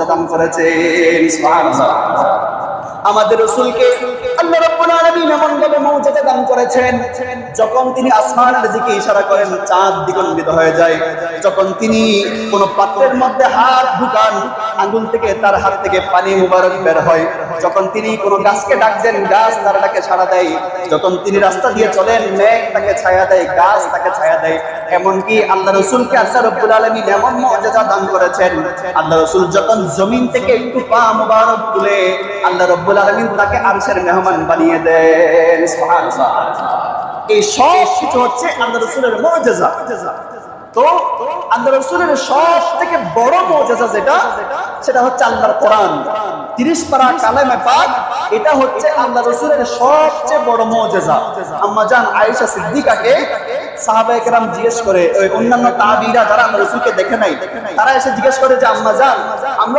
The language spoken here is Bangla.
দান করেছেন। সুবহানাল্লাহ। আমাদের রাসূলকে আল্লাহ রাব্বুল আলামিন এমন ভাবে মুজিজা দান করেছেন, যখন তিনি আসমানের দিকে ইশারা করেন চাঁদ দ্বিগন্ডিত হয়ে যায়। যখন তিনি কোন পাত্রের মধ্যে হাত ঢুকান, আঙ্গুল থেকে তার হাত থেকে পানি মুবারক বের হয়। যখন তিনি কোন গাছকে ডাক দেন, গাছ তার ডাকে সাড়া দেয়। যখন তিনি রাস্তা দিয়ে চলেন, মেঘ তাকে ছায়া দেয়, গাছ তাকে ছায়া দেয়। এমনকি আল্লাহ রাসূলকে আল্লাহ রাব্বুল আলামিন এমন মুজিজা দান করেছেন, আল্লাহ রাসূল যখন জমিন থেকে একটু পা মুবারক তুলে আল্লাহ রাব্বুল আলামিন তাকে আরশের মেহমান বানিয়ে দেন। সুবহানাল্লাহ। এই সব কিছু হচ্ছে আল্লাহ রাসূলের মুজিজা। তো আল্লাহ রাসূলের সবথেকে বড় মুজিজা সেটা হচ্ছে আল্লাহর কোরআন। 30 পারা কালামে পাক, এটা হচ্ছে আল্লাহ রাসূলের সবচেয়ে বড় মুজিজা। আম্মা জান আয়েশা সিদ্দিকাকে সাহাবায়ে কেরাম জিজ্ঞেস করে, ওই অন্যান্য তাবিঈরা যারা আল্লাহ রাসূলকে দেখে নাই, তারা এসে জিজ্ঞেস করে যে আম্মা জান, আমরা